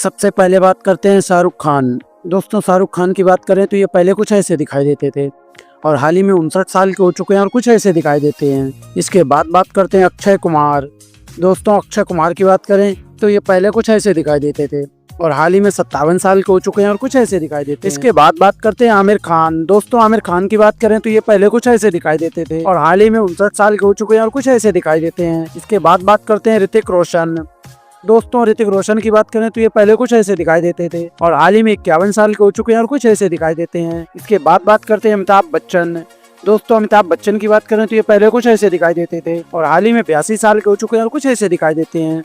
सबसे पहले बात करते हैं शाहरुख खान। दोस्तों शाहरुख खान की बात करें तो ये पहले कुछ ऐसे दिखाई देते थे और हाल ही में 59 साल के हो चुके हैं और कुछ ऐसे दिखाई देते हैं। इसके बाद बात करते हैं अक्षय कुमार। दोस्तों अक्षय कुमार की बात करें तो ये पहले कुछ ऐसे दिखाई देते थे और हाल ही में 57 साल के हो चुके हैं और कुछ ऐसे दिखाई देते हैं। इसके बाद बात करते हैं आमिर खान। दोस्तों आमिर खान की बात करें तो ये पहले कुछ ऐसे दिखाई देते थे और हाल ही में 59 साल के हो चुके हैं और कुछ ऐसे दिखाई देते हैं। इसके बाद बात करते हैं ऋतिक रोशन। दोस्तों ऋतिक रोशन की बात करें तो ये पहले कुछ ऐसे दिखाई देते थे और हाल ही में 51 साल के हो चुके हैं और कुछ ऐसे दिखाई देते हैं। इसके बाद बात करते हैं अमिताभ बच्चन। दोस्तों अमिताभ बच्चन की बात करें तो ये पहले कुछ ऐसे दिखाई देते थे और हाल ही में 82 साल के हो चुके हैं और कुछ ऐसे दिखाई देते हैं।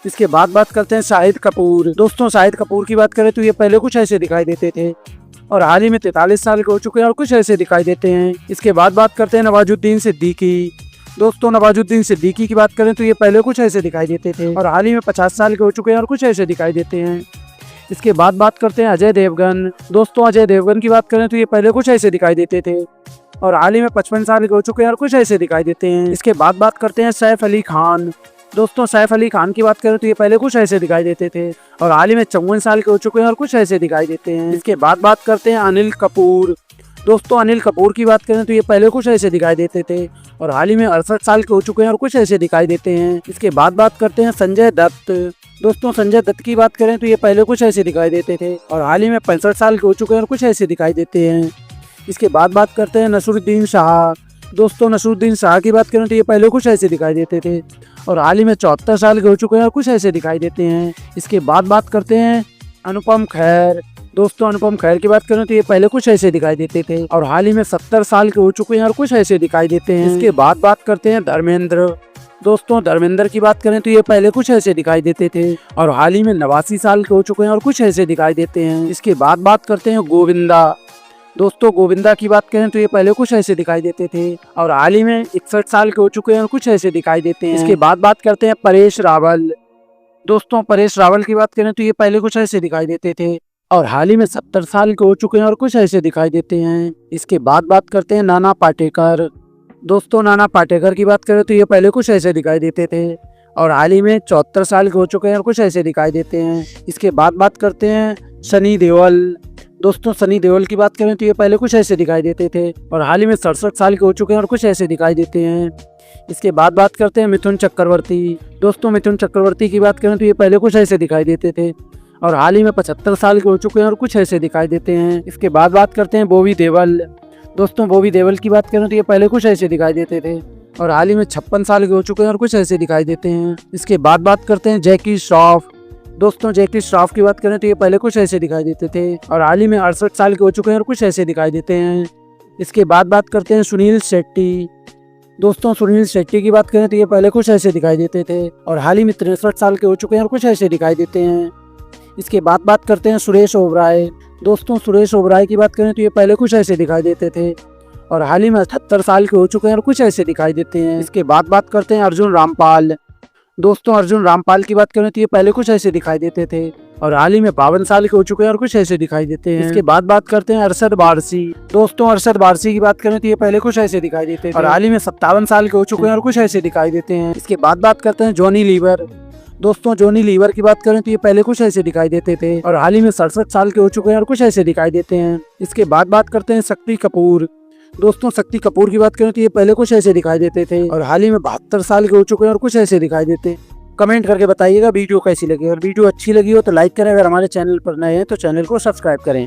इसके बाद बात करते हैं शाहिद कपूर। दोस्तों शाहिद कपूर की बात करें तो ये पहले कुछ ऐसे दिखाई देते थे और हाल ही में 43 साल के हो चुके हैं और कुछ ऐसे दिखाई देते हैं। इसके बाद बात करते हैं नवाजुद्दीन सिद्दीकी। दोस्तों नवाजुद्दीन सिद्दीकी की बात करें तो ये पहले कुछ ऐसे दिखाई देते थे और हाल ही में 50 साल के हो चुके हैं और कुछ ऐसे दिखाई देते हैं। इसके बाद बात करते हैं अजय देवगन। दोस्तों अजय देवगन की बात करें तो ये पहले कुछ ऐसे दिखाई देते थे और हाल ही में 55 साल के हो चुके हैं और कुछ ऐसे दिखाई देते हैं। इसके बाद बात करते हैं सैफ अली खान। दोस्तों सैफ अली खान की बात करें तो ये पहले कुछ ऐसे दिखाई देते थे और हाल ही में 54 साल के हो चुके हैं और कुछ ऐसे दिखाई देते हैं। इसके बाद बात करते हैं अनिल कपूर। दोस्तों अनिल कपूर की बात करें तो ये पहले कुछ ऐसे दिखाई देते थे और हाल ही में 68 साल के हो चुके हैं और कुछ ऐसे दिखाई देते हैं। इसके बाद बात करते हैं संजय दत्त। दोस्तों संजय दत्त की बात करें तो ये पहले कुछ ऐसे दिखाई देते थे और हाल ही में 65 साल के हो चुके हैं और कुछ ऐसे दिखाई देते हैं। इसके बाद बात करते हैं नसरुद्दीन शाह। दोस्तों नसरुद्दीन शाह की बात करें तो ये पहले कुछ ऐसे दिखाई देते थे और हाल ही में 74 साल के हो चुके हैं और कुछ ऐसे दिखाई देते हैं। इसके बाद बात करते हैं अनुपम खेर। दोस्तों अनुपम खेर की बात करें तो ये पहले कुछ ऐसे दिखाई देते थे और हाल ही में 70 साल के हो चुके हैं और कुछ ऐसे दिखाई देते हैं। इसके बाद बात करते हैं धर्मेंद्र। दोस्तों धर्मेंद्र की बात करें तो ये पहले कुछ ऐसे दिखाई देते थे और हाल ही में 89 साल के हो चुके हैं और कुछ ऐसे दिखाई देते हैं। इसके बाद बात करते हैं गोविंदा। दोस्तों गोविंदा की बात करें तो ये पहले कुछ ऐसे दिखाई देते थे और हाल ही में 61 साल के हो चुके हैं और कुछ ऐसे दिखाई देते हैं। इसके बाद बात करते हैं परेश रावल। दोस्तों परेश रावल की बात करें तो ये पहले कुछ ऐसे दिखाई देते थे और हाल ही में 70 साल के हो चुके हैं और कुछ ऐसे दिखाई देते हैं। इसके बाद बात करते हैं नाना पाटेकर। दोस्तों नाना पाटेकर की बात करें तो ये पहले कुछ ऐसे दिखाई देते थे और हाल ही में 74 साल के हो चुके हैं और कुछ ऐसे दिखाई देते हैं। इसके बाद बात करते हैं सनी देओल। दोस्तों सनी देओल की बात करें तो ये पहले कुछ ऐसे दिखाई देते थे और हाल ही में 67 साल के हो चुके हैं और कुछ ऐसे दिखाई देते हैं। इसके बाद बात करते हैं मिथुन चक्रवर्ती। दोस्तों मिथुन चक्रवर्ती की बात करें तो ये पहले कुछ ऐसे दिखाई देते थे और हाल ही में 75 साल के हो चुके हैं और कुछ ऐसे दिखाई देते हैं। इसके बाद बात करते हैं बॉबी देओल। दोस्तों बॉबी देओल की बात करें तो ये पहले कुछ ऐसे दिखाई देते थे और हाल ही में 56 साल के हो चुके हैं और कुछ ऐसे दिखाई देते हैं। इसके बाद बात करते हैं जैकी श्रॉफ। दोस्तों जैकी श्रॉफ की बात करें तो ये पहले कुछ ऐसे दिखाई देते थे और हाल ही में 68 साल के हो चुके हैं और कुछ ऐसे दिखाई देते हैं। इसके बाद बात करते हैं सुनील शेट्टी। दोस्तों सुनील शेट्टी की बात करें तो ये पहले कुछ ऐसे दिखाई देते थे और हाल ही में 63 साल के हो चुके हैं और कुछ ऐसे दिखाई देते हैं। इसके बाद बात करते हैं सुरेश ओबराय। दोस्तों सुरेश ओबराय की बात करें तो ये पहले कुछ ऐसे दिखाई देते थे और हाल ही में 78 साल के हो चुके हैं और कुछ ऐसे दिखाई देते हैं। इसके बाद बात करते हैं अर्जुन रामपाल। दोस्तों अर्जुन रामपाल की बात करें तो ये पहले कुछ ऐसे दिखाई देते थे और हाल ही में 52 साल के हो चुके हैं और कुछ ऐसे दिखाई देते हैं। इसके बाद बात करते हैं अरशद वारसी। दोस्तों अरशद वारसी की बात करें तो ये पहले कुछ ऐसे दिखाई देते थे और हाल ही में 57 साल के हो चुके हैं और कुछ ऐसे दिखाई देते हैं। इसके बाद बात करते हैं जॉनी लीवर। दोस्तों जॉनी लीवर की बात करें तो ये पहले कुछ ऐसे दिखाई देते थे और हाल ही में 67 साल के हो चुके हैं और कुछ ऐसे दिखाई देते हैं। इसके बाद बात करते हैं शक्ति कपूर। दोस्तों शक्ति कपूर की बात करें तो ये पहले कुछ ऐसे दिखाई देते थे और हाल ही में 72 साल के हो चुके हैं और कुछ ऐसे दिखाई देते हैं। कमेंट करके बताइएगा वीडियो कैसी लगी। अगर वीडियो अच्छी लगी हो तो लाइक करें, अगर हमारे चैनल पर नए हैं तो चैनल को सब्सक्राइब करें।